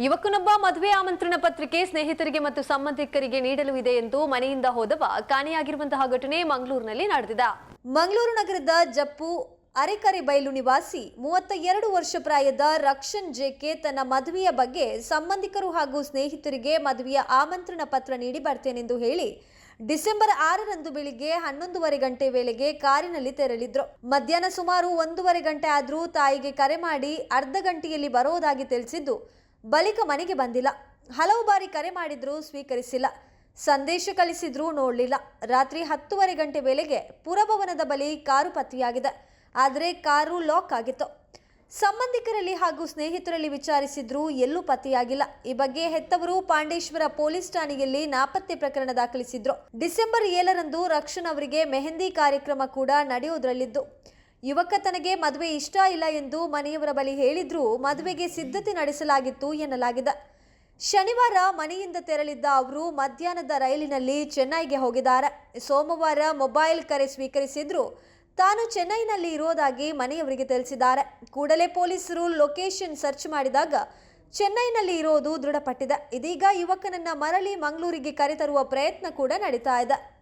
ಯುವಕನೊಬ್ಬ ಮದುವೆ ಆಮಂತ್ರಣ ಪತ್ರಿಕೆ ಸ್ನೇಹಿತರಿಗೆ ಮತ್ತು ಸಂಬಂಧಿಕರಿಗೆ ನೀಡಲು ಇದೆ ಎಂದು ಮನೆಯಿಂದ ಹೋದವ ಕಾಣೆಯಾಗಿರುವಂತಹ ಘಟನೆ ಮಂಗಳೂರಿನಲ್ಲಿ ನಡೆದಿದೆ. ಮಂಗಳೂರು ನಗರದ ಜಪ್ಪು ಅರೆಕರೆಬೈಲು ನಿವಾಸಿ 32 ವರ್ಷ ಪ್ರಾಯದ ರಕ್ಷನ್ ಜೆಕೆ ತನ್ನ ಮದುವೆಯ ಬಗ್ಗೆ ಸಂಬಂಧಿಕರು ಹಾಗೂ ಸ್ನೇಹಿತರಿಗೆ ಮದುವೆಯ ಆಮಂತ್ರಣ ಪತ್ರ ನೀಡಿ ಬರ್ತೇನೆಂದು ಹೇಳಿ ಡಿಸೆಂಬರ್ 6ರಂದು ಬೆಳಿಗ್ಗೆ 11:30 ಗಂಟೆ ವೇಳೆಗೆ ಕಾರಿನಲ್ಲಿ ತೆರಳಿದ್ರು. ಮಧ್ಯಾಹ್ನ ಸುಮಾರು 1:30 ಗಂಟೆ ಆದರೂ ತಾಯಿಗೆ ಕರೆ ಮಾಡಿ ಅರ್ಧ ಗಂಟೆಯಲ್ಲಿ ಬರೋದಾಗಿ ತಿಳಿಸಿದ್ದು, ಬಳಿಕ ಮನೆಗೆ ಬಂದಿಲ್ಲ. ಹಲವು ಬಾರಿ ಕರೆ ಮಾಡಿದ್ರು, ಸ್ವೀಕರಿಸಿಲ್ಲ. ಸಂದೇಶ ಕಳಿಸಿದ್ರೂ ನೋಡಲಿಲ್ಲ. ರಾತ್ರಿ 10:30 ಗಂಟೆ ವೇಳೆಗೆ ಪುರಭವನದ ಬಳಿ ಕಾರು ಪತ್ತೆಯಾಗಿದೆ. ಆದರೆ ಕಾರು ಲಾಕ್ ಆಗಿತ್ತು. ಸಂಬಂಧಿಕರಲ್ಲಿ ಹಾಗೂ ಸ್ನೇಹಿತರಲ್ಲಿ ವಿಚಾರಿಸಿದ್ರೂ ಎಲ್ಲೂ ಪತ್ತೆಯಾಗಿಲ್ಲ. ಈ ಬಗ್ಗೆ ಹೆತ್ತವರು ಪಾಂಡೇಶ್ವರ ಪೊಲೀಸ್ ಠಾಣೆಯಲ್ಲಿ ನಾಪತ್ತೆ ಪ್ರಕರಣ ದಾಖಲಿಸಿದ್ರು. ಡಿಸೆಂಬರ್ 7ರಂದು ರಕ್ಷನ್ ಅವರಿಗೆ ಮೆಹಂದಿ ಕಾರ್ಯಕ್ರಮ ಕೂಡ ನಡೆಯುವುದರಲ್ಲಿದ್ದು, ಯುವಕ ತನಗೆ ಮದುವೆ ಇಷ್ಟ ಇಲ್ಲ ಎಂದು ಮನೆಯವರ ಬಳಿ ಹೇಳಿದ್ರೂ ಮದುವೆಗೆ ಸಿದ್ಧತೆ ನಡೆಸಲಾಗಿತ್ತು ಎನ್ನಲಾಗಿದೆ. ಶನಿವಾರ ಮನೆಯಿಂದ ತೆರಳಿದ್ದ ಅವರು ಮಧ್ಯಾಹ್ನದ ರೈಲಿನಲ್ಲಿ ಚೆನ್ನೈಗೆ ಹೋಗಿದ್ದಾರೆ. ಸೋಮವಾರ ಮೊಬೈಲ್ ಕರೆ ಸ್ವೀಕರಿಸಿದ್ರು ತಾನು ಚೆನ್ನೈನಲ್ಲಿ ಇರೋದಾಗಿ ಮನೆಯವರಿಗೆ ತಿಳಿಸಿದ್ದಾರೆ. ಕೂಡಲೇ ಪೊಲೀಸರು ಲೊಕೇಶನ್ ಸರ್ಚ್ ಮಾಡಿದಾಗ ಚೆನ್ನೈನಲ್ಲಿ ಇರೋದು ದೃಢಪಟ್ಟಿದೆ. ಇದೀಗ ಯುವಕನನ್ನ ಮರಳಿ ಮಂಗಳೂರಿಗೆ ಕರೆತರುವ ಪ್ರಯತ್ನ ಕೂಡ ನಡೀತಾ ಇದೆ.